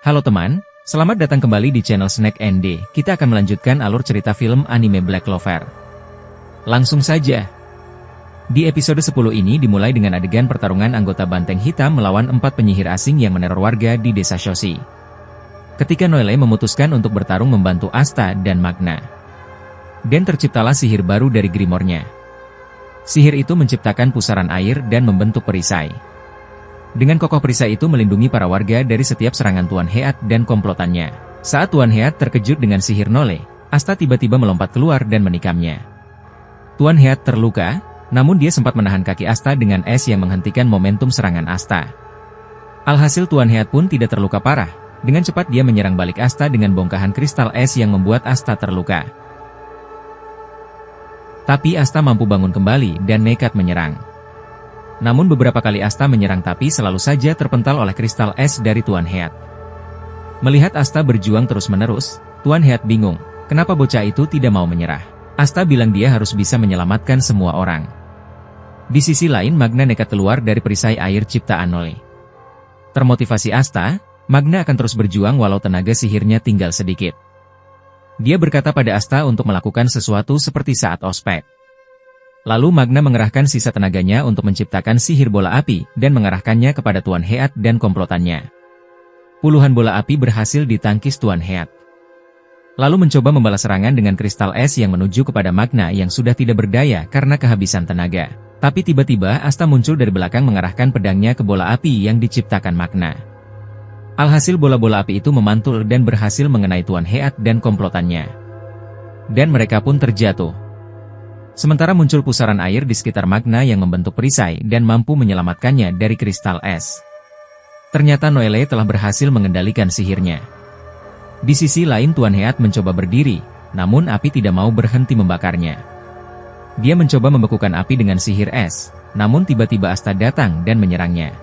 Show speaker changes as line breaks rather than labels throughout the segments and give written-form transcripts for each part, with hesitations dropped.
Halo teman, selamat datang kembali di channel Snack ND. Kita akan melanjutkan alur cerita film anime Black Clover. Langsung saja. Di episode 10 ini dimulai dengan adegan pertarungan anggota Banteng Hitam melawan 4 penyihir asing yang meneror warga di desa Shoshi. Ketika Noelle memutuskan untuk bertarung membantu Asta dan Magna. Dan terciptalah sihir baru dari Grimoire-nya. Sihir itu menciptakan pusaran air dan membentuk perisai. Dengan kokoh perisai itu melindungi para warga dari setiap serangan Tuan Heat dan komplotannya. Saat Tuan Heat terkejut dengan sihir Noelle, Asta tiba-tiba melompat keluar dan menikamnya. Tuan Heat terluka, namun dia sempat menahan kaki Asta dengan es yang menghentikan momentum serangan Asta. Alhasil Tuan Heat pun tidak terluka parah. Dengan cepat dia menyerang balik Asta dengan bongkahan kristal es yang membuat Asta terluka. Tapi Asta mampu bangun kembali dan nekat menyerang. Namun beberapa kali Asta menyerang tapi selalu saja terpental oleh kristal es dari Tuan Heat. Melihat Asta berjuang terus-menerus, Tuan Heat bingung, kenapa bocah itu tidak mau menyerah. Asta bilang dia harus bisa menyelamatkan semua orang. Di sisi lain Magna nekat keluar dari perisai air ciptaan Noelle. Termotivasi Asta, Magna akan terus berjuang walau tenaga sihirnya tinggal sedikit. Dia berkata pada Asta untuk melakukan sesuatu seperti saat ospek. Lalu Magna mengerahkan sisa tenaganya untuk menciptakan sihir bola api dan mengarahkannya kepada Tuan Heat dan komplotannya. Puluhan bola api berhasil ditangkis Tuan Heat. Lalu mencoba membalas serangan dengan kristal es yang menuju kepada Magna yang sudah tidak berdaya karena kehabisan tenaga. Tapi tiba-tiba Asta muncul dari belakang mengarahkan pedangnya ke bola api yang diciptakan Magna. Alhasil bola-bola api itu memantul dan berhasil mengenai Tuan Heat dan komplotannya. Dan mereka pun terjatuh. Sementara muncul pusaran air di sekitar Magna yang membentuk perisai dan mampu menyelamatkannya dari kristal es. Ternyata Noelle telah berhasil mengendalikan sihirnya. Di sisi lain Tuan Heat mencoba berdiri, namun api tidak mau berhenti membakarnya. Dia mencoba membekukan api dengan sihir es, namun tiba-tiba Asta datang dan menyerangnya.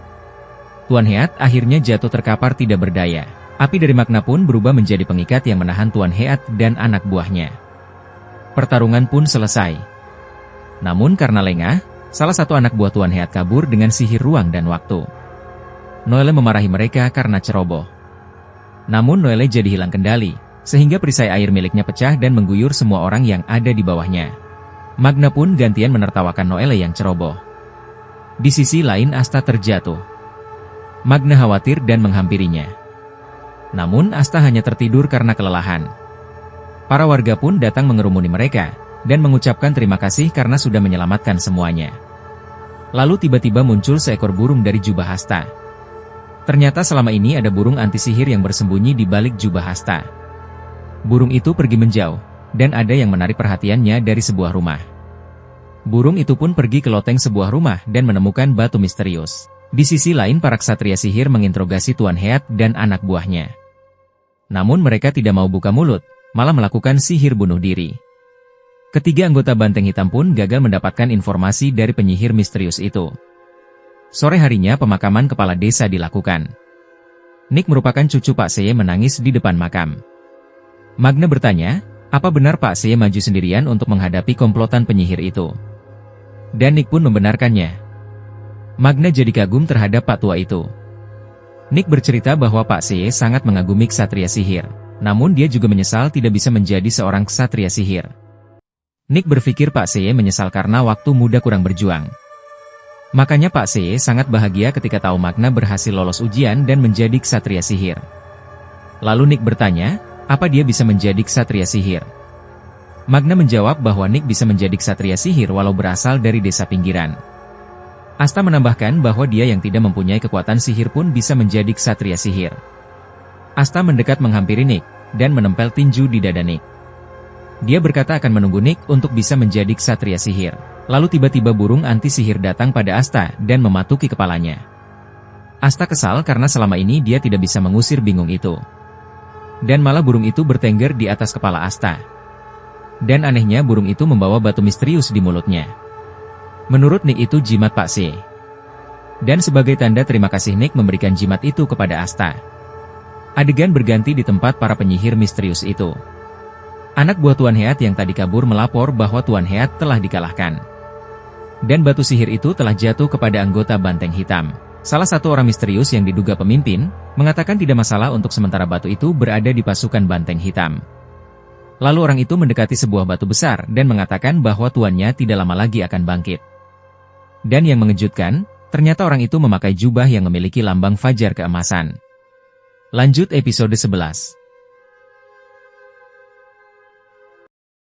Tuan Heat akhirnya jatuh terkapar tidak berdaya. Api dari Magna pun berubah menjadi pengikat yang menahan Tuan Heat dan anak buahnya. Pertarungan pun selesai. Namun karena lengah, salah satu anak buah Tuan Heat kabur dengan sihir ruang dan waktu. Noelle memarahi mereka karena ceroboh. Namun Noelle jadi hilang kendali, sehingga perisai air miliknya pecah dan mengguyur semua orang yang ada di bawahnya. Magna pun gantian menertawakan Noelle yang ceroboh. Di sisi lain Asta terjatuh. Magna khawatir dan menghampirinya. Namun Asta hanya tertidur karena kelelahan. Para warga pun datang mengerumuni mereka dan mengucapkan terima kasih karena sudah menyelamatkan semuanya. Lalu tiba-tiba muncul seekor burung dari jubah Asta. Ternyata selama ini ada burung anti sihir yang bersembunyi di balik jubah Asta. Burung itu pergi menjauh, dan ada yang menarik perhatiannya dari sebuah rumah. Burung itu pun pergi ke loteng sebuah rumah dan menemukan batu misterius. Di sisi lain para ksatria sihir menginterogasi Tuan Heat dan anak buahnya. Namun mereka tidak mau buka mulut, malah melakukan sihir bunuh diri. Ketiga anggota Banteng Hitam pun gagal mendapatkan informasi dari penyihir misterius itu. Sore harinya pemakaman kepala desa dilakukan. Nick merupakan cucu Pak Seye menangis di depan makam. Magna bertanya, apa benar Pak Seye maju sendirian untuk menghadapi komplotan penyihir itu? Dan Nick pun membenarkannya. Magna jadi kagum terhadap Pak Tua itu. Nick bercerita bahwa Pak Seye sangat mengagumi ksatria sihir. Namun dia juga menyesal tidak bisa menjadi seorang ksatria sihir. Nick berpikir Pak Seye menyesal karena waktu muda kurang berjuang. Makanya Pak Seye sangat bahagia ketika tahu Magna berhasil lolos ujian dan menjadi ksatria sihir. Lalu Nick bertanya, apa dia bisa menjadi ksatria sihir? Magna menjawab bahwa Nick bisa menjadi ksatria sihir walau berasal dari desa pinggiran. Asta menambahkan bahwa dia yang tidak mempunyai kekuatan sihir pun bisa menjadi ksatria sihir. Asta mendekat menghampiri Nick dan menempel tinju di dada Nick. Dia berkata akan menunggu Nick untuk bisa menjadi ksatria sihir. Lalu tiba-tiba burung anti sihir datang pada Asta dan mematuki kepalanya. Asta kesal karena selama ini dia tidak bisa mengusir bingung itu. Dan malah burung itu bertengger di atas kepala Asta. Dan anehnya burung itu membawa batu misterius di mulutnya. Menurut Nick itu jimat Pak Seye. Dan sebagai tanda terima kasih Nick memberikan jimat itu kepada Asta. Adegan berganti di tempat para penyihir misterius itu. Anak buah Tuan Heat yang tadi kabur melapor bahwa Tuan Heat telah dikalahkan. Dan batu sihir itu telah jatuh kepada anggota Banteng Hitam. Salah satu orang misterius yang diduga pemimpin, mengatakan tidak masalah untuk sementara batu itu berada di pasukan Banteng Hitam. Lalu orang itu mendekati sebuah batu besar dan mengatakan bahwa tuannya tidak lama lagi akan bangkit. Dan yang mengejutkan, ternyata orang itu memakai jubah yang memiliki lambang fajar keemasan. Lanjut episode 11.